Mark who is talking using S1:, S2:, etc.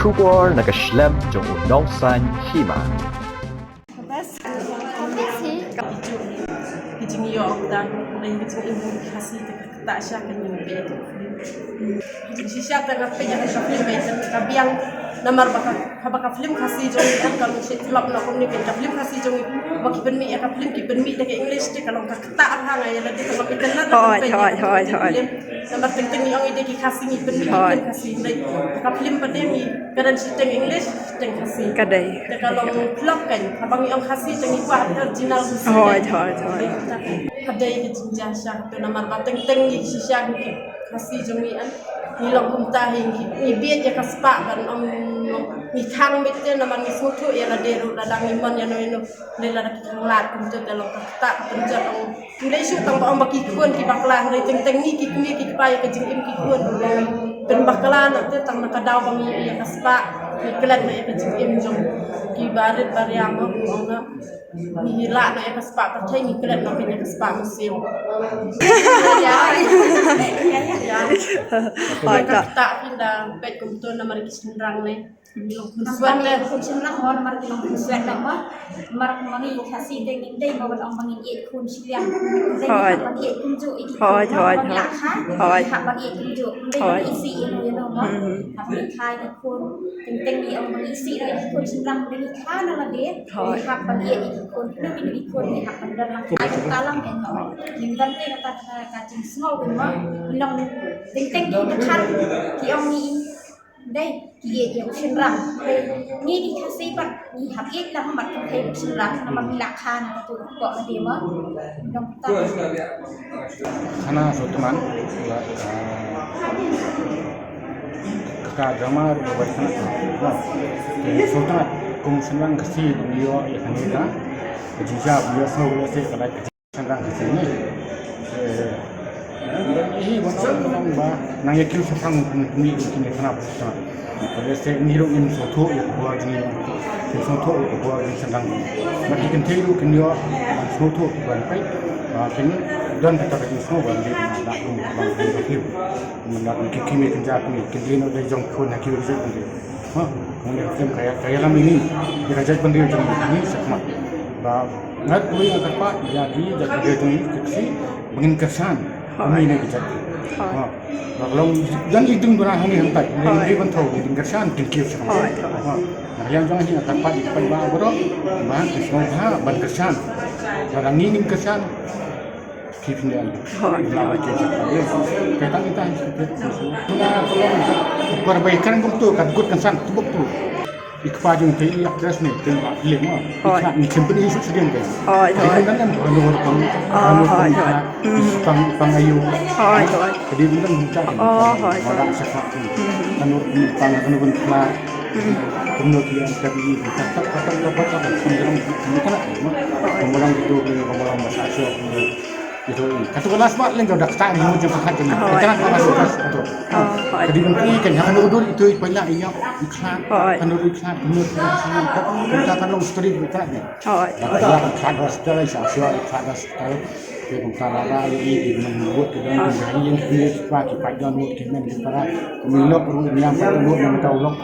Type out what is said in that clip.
S1: 出国那个 Schlemm 中有农山起码。
S2: Kijing yok dan kijing ibu kasih tak syak kan yung be. Kijing syak dan apa yang kita film be dan kabiang namar baka film kasih jong an kalau setelap nak komunikasi film kasih jong baki ben mi ya film ki ben mi dekat English de kalau ka kata hang ya la de kalau internet hoi namar ting yang ide ki kasih mi ben mi film kasih lai ka film pada mi kadang teng English teng kasih
S3: kadai
S2: kalau vlog kan abang yang kasih teng buat original
S3: hoi
S2: kadai ke jasa tu namar bateng ni sisya ki kasih jong mi an ni long kumta ni biet ya kaspa kan om ni thang mete namar ni foto ya la deru la dang iman ya no le la ki lat kum tu dalam kata penja tong mulai su tong om baki kuan ki bakla ni teng ni ki pai ke jing im ki kuan ben bakla na te tang nakadaw bang ya kaspa ni kelat na ya ke jing im jong ki barit bariang mo na ni hila na ya kaspa pathai ni kelat na ya kaspa musim ya kata pindah pet kum tu namar ki senrang ni
S4: Suan le kun senang hon mar kilong suan le ma mar mangi khasi deng dei ma ban ong mangi e kun siang dei ban e kun ju iki hoi ha ban e kun ju dei isi you know ma ha ban khai na kun teng ni ong mangi isi dei kun senang dei kha na la de ha ban e iki kun ni kun ni ha ban dan lang khai ta lang en no ning dan te kata ka jing small kun ma nong teng ni khan ki ong ni đây kia yang senrang ni di kasih pat ni hakik lah mat kai senrang nama milakhan tu kok dia mah dong ta
S5: Kana sotuman ka drama bersama sotuman kum senrang kasih dia yang kita jika dia selalu saya kalau senrang kasih ni ini bukan bah nang yakin sekarang ini ini kenapa? Kalau saya ngiru ini soto ya buat ini soto ya buat ini sedang. Maka kita tiru kenyo soto bukan baik. Kini dan kita kerja semua bukan dia nak bang hidup. Mendapat kikimi kerja kami. Kini nak dari jong pun nak kiri saja dia. Mungkin kaya lama ini kerja pun dia jong ini sekmat. Ngat boleh angkat pak jadi dia tu kiksi mungkin kesan. Kami ni kita. Kalau jangan hidung berang ni hentai. Ini pun tahu hidung kersan tinggi sekali. Yang jangan hingga tanpa dipakai bahan berok, bahan kesemua bahan kersan. Orang ini kersan kipinnya. Lama kerja. Kita perbaikan untuk kadut kersan tubuk tu. Ikpajung tadi akses ni tengah lima. Ikut ni cempetin isu sedang kan. Jadi kan luar pangayu. Jadi bukan bincang. Orang sesak tu. Kanur pangayu pun kena. Kemudian kami kata kemudian kemudian itu kemudian masalah itu kata kelas mak lengkau dah start ni macam pakai ni. Kita nak masuk kelas tu. Jadi menteri kan yang dulu itu banyak yang iklan, kanur iklan, kita kan long story kita ni. Yang iklan hospital, sosial iklan hospital. Kita lara ini membuat kita menjadi yang kita pakai jangan kita para pemilik yang perlu yang tahu loh.